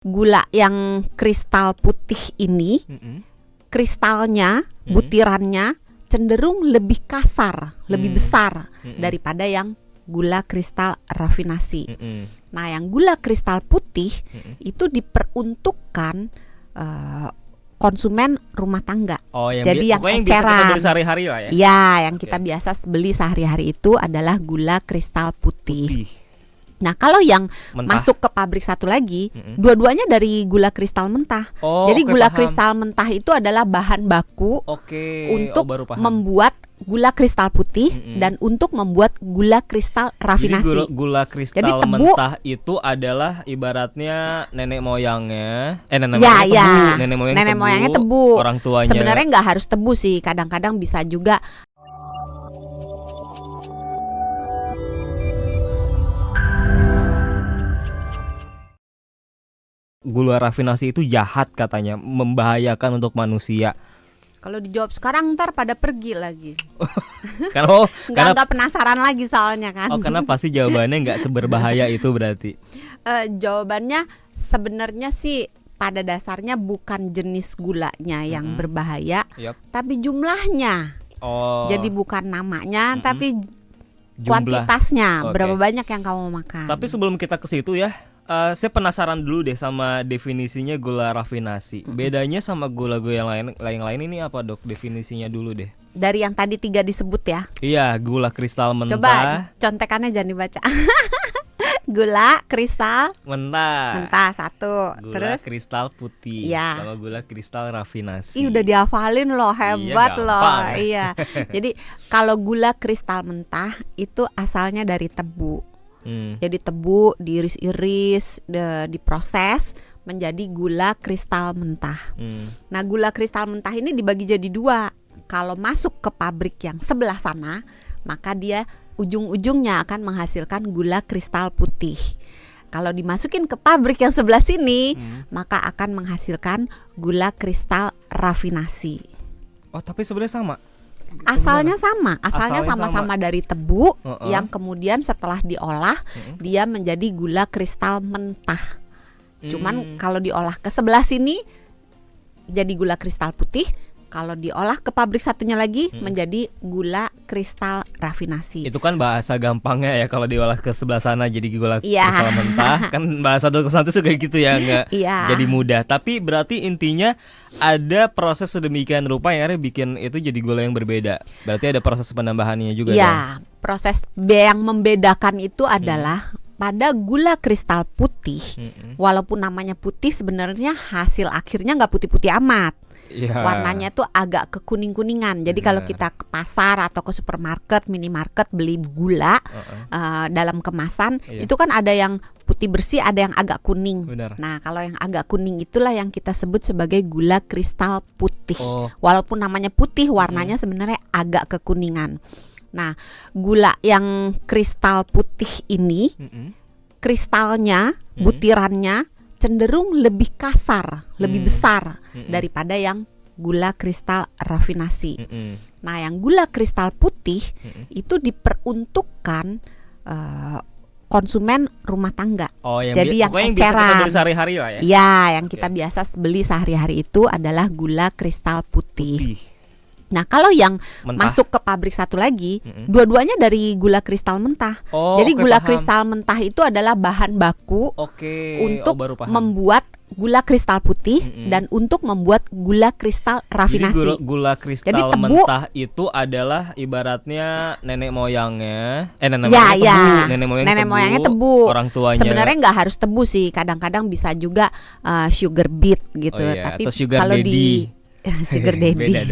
Gula yang kristal putih ini, kristalnya, butirannya cenderung lebih kasar, lebih besar daripada yang gula kristal rafinasi. Nah, yang gula kristal putih itu diperuntukkan konsumen rumah tangga. Jadi yang eceran, yang beli sehari-hari lah ya. Ya, yang kita biasa beli sehari-hari itu adalah gula kristal putih. Nah, kalau yang masuk ke pabrik satu lagi, dua-duanya dari gula kristal mentah. Jadi gula kristal mentah itu adalah bahan baku untuk membuat gula kristal putih dan untuk membuat gula kristal rafinasi. Jadi gula kristal mentah itu adalah ibaratnya nenek moyangnya, nenek moyangnya tebu, orang tuanya. Sebenarnya nggak harus tebu sih, kadang-kadang bisa juga. Gula rafinasi itu jahat katanya, membahayakan untuk manusia. Kalau dijawab sekarang ntar pada pergi lagi. Karena nggak penasaran lagi soalnya kan. Karena pasti jawabannya nggak seberbahaya itu berarti. Jawabannya sebenarnya sih pada dasarnya bukan jenis gulanya yang berbahaya, tapi jumlahnya. Jadi bukan namanya, tapi kuantitasnya. Berapa banyak yang kamu makan. Tapi sebelum kita ke situ ya, saya penasaran dulu deh sama definisinya gula rafinasi. Bedanya sama gula-gula yang lain ini apa, Dok? Definisinya dulu deh. Dari yang tadi 3 disebut ya. Iya, gula kristal mentah. Coba contekannya jangan dibaca. Gula kristal mentah 1. Gula Terus kristal putih sama gula kristal rafinasi. Udah dihafalin loh, hebat loh. Iya. Jadi kalau gula kristal mentah itu asalnya dari tebu. Jadi tebu diiris-iris, diproses menjadi gula kristal mentah. Nah, gula kristal mentah ini dibagi jadi 2. Kalau masuk ke pabrik yang sebelah sana, maka dia ujung-ujungnya akan menghasilkan gula kristal putih. Kalau dimasukin ke pabrik yang sebelah sini, maka akan menghasilkan gula kristal rafinasi. Tapi sebenarnya sama. Asalnya sama-sama dari tebu yang kemudian setelah diolah dia menjadi gula kristal mentah. Cuman kalau diolah ke sebelah sini jadi gula kristal putih, kalau diolah ke pabrik satunya lagi menjadi gula kristal rafinasi. Itu kan bahasa gampangnya ya, kalau diolah ke sebelah sana jadi gula kristal mentah. Kan bahasa dokter santai suka gitu ya, nggak jadi mudah. Tapi berarti intinya ada proses sedemikian rupa yang akhirnya bikin itu jadi gula yang berbeda. Berarti ada proses penambahannya juga. Ya, proses yang membedakan itu adalah pada gula kristal putih, walaupun namanya putih, sebenarnya hasil akhirnya nggak putih-putih amat. Warnanya tuh agak kekuning-kuningan. Jadi kalau kita ke pasar atau ke supermarket, minimarket beli gula dalam kemasan, itu kan ada yang putih bersih, ada yang agak kuning. Nah, kalau yang agak kuning itulah yang kita sebut sebagai gula kristal putih. Walaupun namanya putih, warnanya sebenarnya agak kekuningan. Nah, gula yang kristal putih ini, kristalnya, butirannya cenderung lebih kasar, lebih besar daripada yang gula kristal rafinasi. Nah, yang gula kristal putih itu diperuntukkan konsumen rumah tangga. Jadi yang eceran, beli sehari-hari lah ya. Ya, yang kita biasa beli sehari-hari itu adalah gula kristal putih. Nah, kalau yang masuk ke pabrik satu lagi, dua-duanya dari gula kristal mentah. Jadi gula kristal mentah itu adalah bahan baku untuk membuat gula kristal putih dan untuk membuat gula kristal rafinasi. Jadi gula kristal mentah itu adalah ibaratnya nenek moyangnya, nenek moyangnya tebu, orang tuanya. Sebenarnya nggak harus tebu sih, kadang-kadang bisa juga sugar beet gitu. Tapi kalau sugar daddy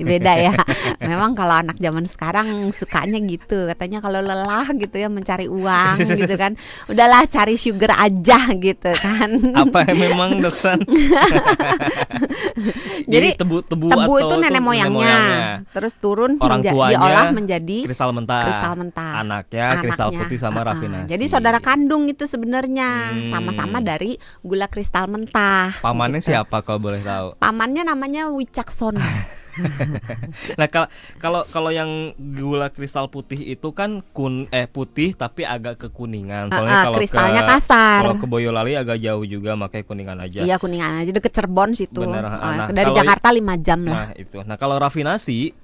beda ya. Memang kalau anak zaman sekarang sukanya gitu, katanya kalau lelah gitu ya mencari uang gitu kan, udahlah cari sugar aja gitu kan. Apa memang doksan? Jadi tebu itu nenek moyangnya, terus turun orang tuanya diolah menjadi kristal mentah. Anaknya kristal putih sama rafinasi. Jadi saudara kandung itu sebenarnya sama-sama dari gula kristal mentah. Pamannya gitu. Siapa kalau boleh tahu? Pamannya namanya Wicaksono. Nah, kalau yang gula kristal putih itu kan putih tapi agak kekuningan. Soalnya kalau kristalnya kasar. Kalau ke Boyolali agak jauh juga, makanya kuningan aja. Iya, kuningan aja, deket Cirebon situ. Bener, dari Jakarta 5 jam lah. Nah, itu. Nah, kalau rafinasi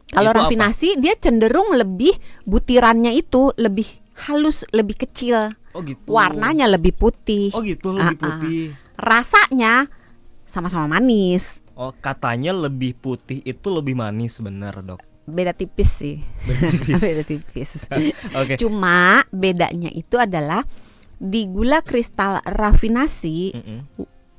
dia cenderung lebih butirannya itu lebih halus, lebih kecil. Oh gitu. Warnanya lebih putih. Oh gitu, lebih putih. Rasanya sama-sama manis. Oh, katanya lebih putih itu lebih manis, benar, Dok? Beda tipis sih. Beda tipis. Okay. Cuma bedanya itu adalah di gula kristal rafinasi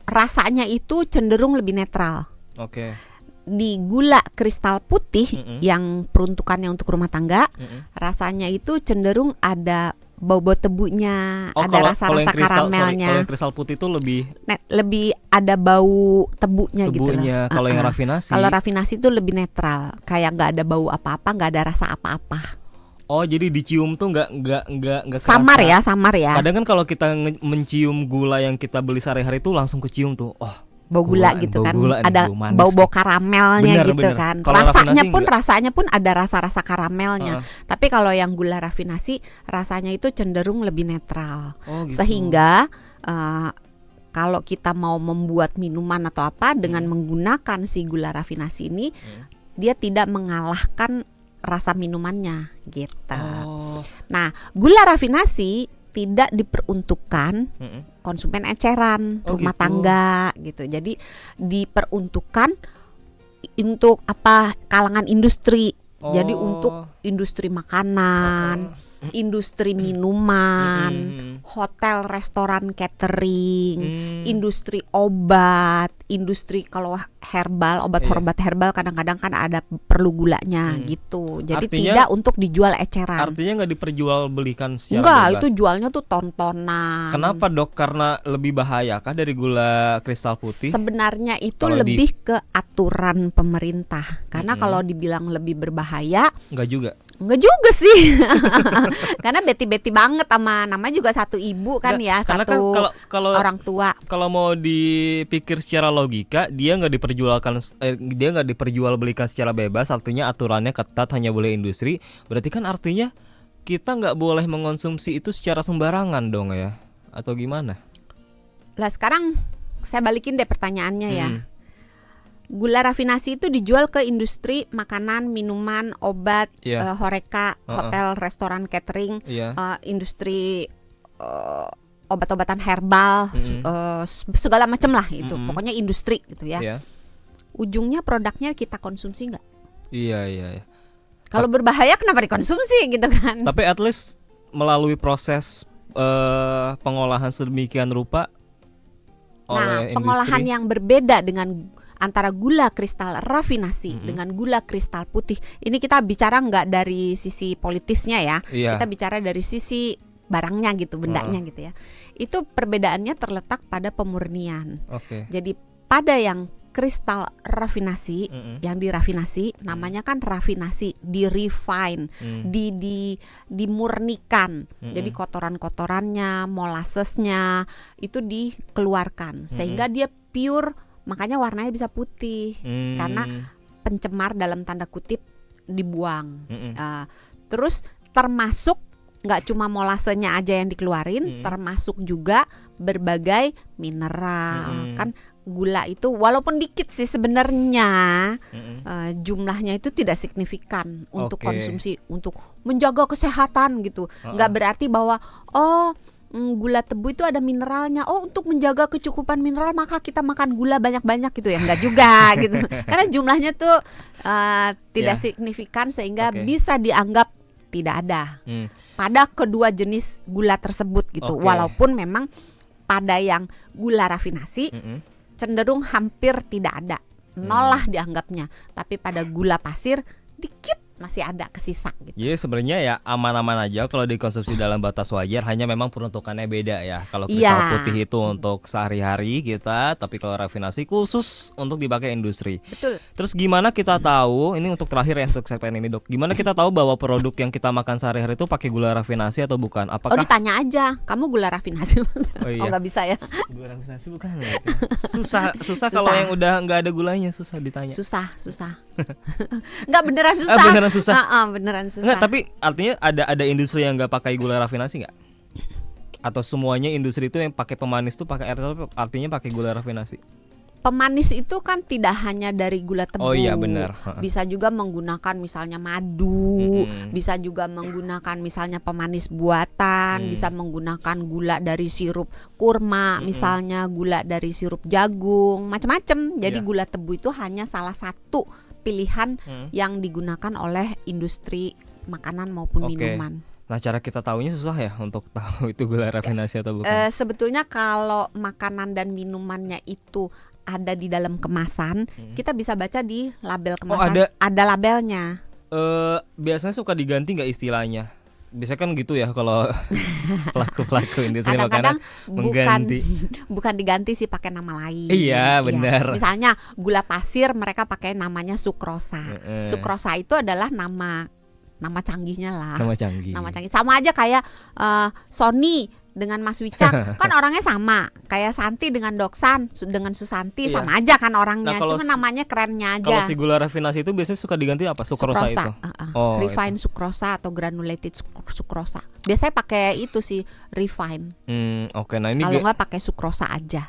rasanya itu cenderung lebih netral. Oke. Di gula kristal putih yang peruntukannya untuk rumah tangga, rasanya itu cenderung ada bau-bau tebunya, ada rasa-rasa karamelnya. Kalau yang kristal putih itu lebih ada bau tebunya gitu lah. Kalau yang rafinasi? Kalau rafinasi itu lebih netral, kayak nggak ada bau apa-apa, nggak ada rasa apa-apa. Oh, jadi dicium tuh nggak samar ya. Kadang kan kalau kita mencium gula yang kita beli sehari-hari itu langsung kecium tuh. Oh, bau gula gitu kan, ada bau karamelnya gitu kan. Rasanya pun ada rasa-rasa karamelnya. Tapi kalau yang gula rafinasi rasanya itu cenderung lebih netral. Oh, gitu. Sehingga kalau kita mau membuat minuman atau apa dengan menggunakan si gula rafinasi ini, dia tidak mengalahkan rasa minumannya gitu. Nah, gula rafinasi tidak diperuntukkan konsumen eceran, rumah tangga gitu. Jadi diperuntukkan untuk kalangan industri. Jadi untuk industri makanan, industri minuman, hotel, restoran, catering, industri obat, industri kalau herbal, obat herbal kadang-kadang kan ada perlu gulanya gitu. Jadi artinya, tidak untuk dijual eceran. Artinya nggak diperjualbelikan secara bebas. Itu jualnya tuh tontonan. Kenapa, Dok? Karena lebih bahaya kah dari gula kristal putih? Sebenarnya itu lebih ke aturan pemerintah. Karena kalau dibilang lebih berbahaya, nggak juga sih. Karena beti-beti banget sama namanya juga satu ibu kan. Satu kan kalau orang tua. Kalau mau dipikir secara logika, dia nggak diperjualbelikan secara bebas, artinya aturannya ketat, hanya boleh industri. Berarti kan artinya kita nggak boleh mengonsumsi itu secara sembarangan dong ya? Atau gimana? Lah sekarang saya balikin deh pertanyaannya ya. Gula rafinasi itu dijual ke industri makanan, minuman, obat, horeca, hotel, restoran, catering, industri obat-obatan herbal, segala macam lah itu. Pokoknya industri gitu ya. Ujungnya produknya kita konsumsi nggak? Iya. Kalau berbahaya kenapa dikonsumsi gitu kan? Tapi at least melalui proses pengolahan sedemikian rupa oleh industri. Pengolahan yang berbeda dengan antara gula kristal rafinasi dengan gula kristal putih. Ini kita bicara nggak dari sisi politisnya ya. Kita bicara dari sisi barangnya gitu, bendanya gitu ya. Itu perbedaannya terletak pada pemurnian. Jadi pada yang kristal rafinasi, yang dirafinasi, namanya kan rafinasi, di-refine, dimurnikan. Jadi kotoran-kotorannya, molasesnya itu dikeluarkan sehingga dia pure. Makanya warnanya bisa putih karena pencemar dalam tanda kutip dibuang. Terus termasuk nggak cuma molasenya aja yang dikeluarin, termasuk juga berbagai mineral. Kan gula itu walaupun dikit sih sebenarnya, jumlahnya itu tidak signifikan untuk konsumsi, untuk menjaga kesehatan gitu. Nggak berarti bahwa gula tebu itu ada mineralnya. Untuk menjaga kecukupan mineral maka kita makan gula banyak-banyak gitu ya. Enggak juga gitu. Karena jumlahnya tuh tidak signifikan sehingga bisa dianggap tidak ada pada kedua jenis gula tersebut gitu. Walaupun memang pada yang gula rafinasi cenderung hampir tidak ada. Nol lah dianggapnya. Tapi pada gula pasir dikit masih ada kesisa gitu. Jadi sebenarnya ya aman-aman aja kalau dikonsumsi dalam batas wajar, hanya memang peruntukannya beda ya. Kalau kristal putih itu untuk sehari-hari kita, tapi kalau rafinasi khusus untuk dipakai industri. Betul. Terus gimana kita tahu, ini untuk terakhir ya untuk segmen ini Dok. Gimana kita tahu bahwa produk yang kita makan sehari-hari itu pakai gula rafinasi atau bukan? Apakah ditanya aja, kamu gula rafinasi? Iya. Nggak bisa ya. Gula rafinasi bukan ya? Susah kalau yang udah nggak ada gulanya, susah ditanya. Susah. Nggak, beneran susah. Beneran susah. Beneran susah. Nggak, tapi artinya ada industri yang nggak pakai gula rafinasi nggak? Atau semuanya industri itu yang pakai pemanis tuh pakai air, artinya pakai gula rafinasi? Pemanis itu kan tidak hanya dari gula tebu. Oh iya benar. Bisa juga menggunakan misalnya madu, bisa juga menggunakan misalnya pemanis buatan, bisa menggunakan gula dari sirup kurma, misalnya gula dari sirup jagung, macam-macam. Jadi gula tebu itu hanya salah satu pilihan yang digunakan oleh industri makanan maupun minuman. Nah, cara kita tahunya susah ya untuk tahu itu gula rafinasi atau bukan? Sebetulnya kalau makanan dan minumannya itu ada di dalam kemasan, kita bisa baca di label kemasan. Ada labelnya. Biasanya suka diganti nggak istilahnya? Biasanya kan gitu ya kalau pelaku industri makanan mengganti. Bukan diganti sih, pakai nama lain. Iya benar. Misalnya gula pasir mereka pakai namanya sukrosa. Sukrosa itu adalah nama canggihnya lah. Nama canggih. Sama aja kayak Sony dengan Mas Wicak kan orangnya sama. Kayak Santi dengan Doksan dengan Susanti sama aja kan orangnya. Cuma namanya kerennya aja. Kalau si gula rafinasi itu biasanya suka diganti apa? Sukrosa itu. Refined sukrosa atau granulated sukrosa. Biasanya pakai itu sih, refine. Oke. Nah ini kalau nggak pakai sukrosa aja.